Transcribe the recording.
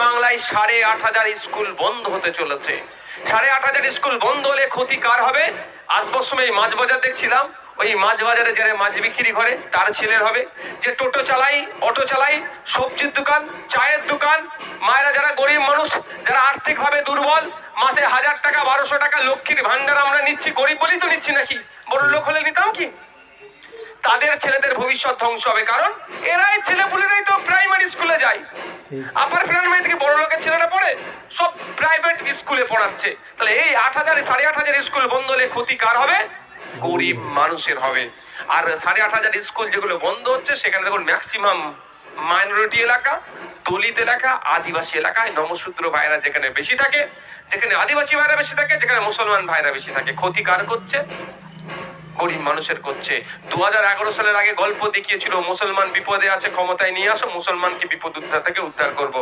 বাংলায় 8,500 স্কুল বন্ধ হতে চলেছে। 8,500 স্কুল বন্ধ হলে ক্ষতি কার হবে? আসবার সময় মাছ বাজার দেখছিলাম, ওই মাছ বাজারে যারা মাছ বিক্রি করে তার ছেলের হবে, যে টোটো চালাই, অটো চালাই, সবজির দোকান, চায়ের দোকান, মায়েরা যারা গরিব মানুষ, যারা আর্থিক ভাবে দুর্বল, মাসে 1000 টাকা 1200 টাকা লক্ষ্মীর ভান্ডার আমরা নিচ্ছি, গরিব বলেই তো নিচ্ছি নাকি? বড় লোক হলে নিতাম কি? তাদের ছেলেদের ভবিষ্যৎ ধ্বংস হবে, কারণ এরাই ছেলেপুলেরাই তো প্রাইমারি স্কুলে যায়। আপার প্রাইমারি থেকে বড় লোকের ছেলেরা পড়ে, সব প্রাইভেট স্কুলে পড়াচ্ছে। তাহলে এই 8,000 8,500 স্কুল বন্ধ হলে ক্ষতি কার হবে? গরিব মানুষের হবে। আর 8,500 স্কুল যেগুলো বন্ধ হচ্ছে সেখানে দেখুন ম্যাক্সিমাম মাইনরিটি এলাকা, দলিত এলাকা, আদিবাসী এলাকায় নমশূদ্র ভাইরা যেখানে বেশি থাকে, যেখানে আদিবাসী ভাইরা বেশি থাকে, যেখানে মুসলমান ভাইরা বেশি থাকে। ক্ষতি কার করছে? গরিব মানুষের করছে। 2011 সালের আগে গল্প দেখিয়েছিল মুসলমান বিপদে আছে, ক্ষমতায় নিয়ে আসো, মুসলমানকে বিপদ উদ্ধার থেকে উদ্ধার করব।